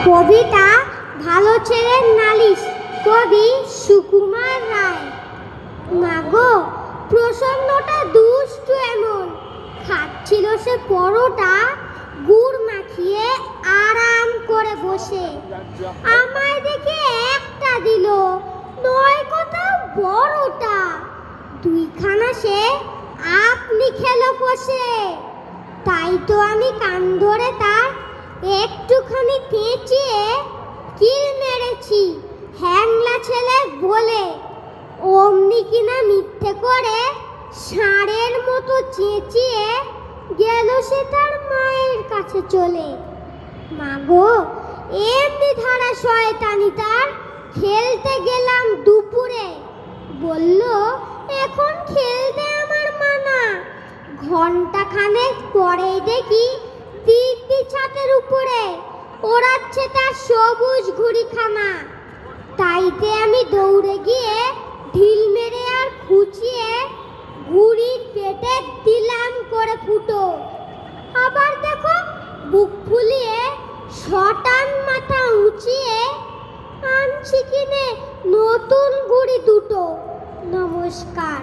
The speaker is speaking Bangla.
কবিতা ভালো ছেলের নালিশ, কবি সুকুমার রায়। মাগো, প্রসন্নটা দুষ্টু এমন, খাচ্ছিল সে পরোটা গুড় মাখিয়ে আরাম করে বসে। আমায় দেখে একটা দিল, নয় কথা বড়টা, দুইখানা সে আপনি খেলো কষে। তাই তো আমি কান ধরে তার একটুখানি পেঁচিয়ে কিল মেরেছি, হ্যাংলা ছেলে বলে। অমনি কিনা মিথ্যে করে ষাঁড়ের মতো চেঁচিয়ে গেল সে তার মায়ের কাছে চলে। মাগো, এমনি ধারা শয়তানি তার, খেলতে গেলাম দুপুরে। বলল, এখন খেলতে আমার মানা। ঘন্টাখানেক পরেই দেখি দিব্যি ছাতের উপরে ওড়াচ্ছে তার সবুজ ঘুড়িখানা। তাইতে আমি দৌড়ে গিয়ে ঢিল মেরে আর খুঁচিয়ে ঘুড়ির পেটে দিলাম করে ফুটো। আবার দেখো বুক ফুলিয়ে শটান মাথা উঁচিয়ে আনছি কিনে নতুন ঘুড়ি দুটো। নমস্কার।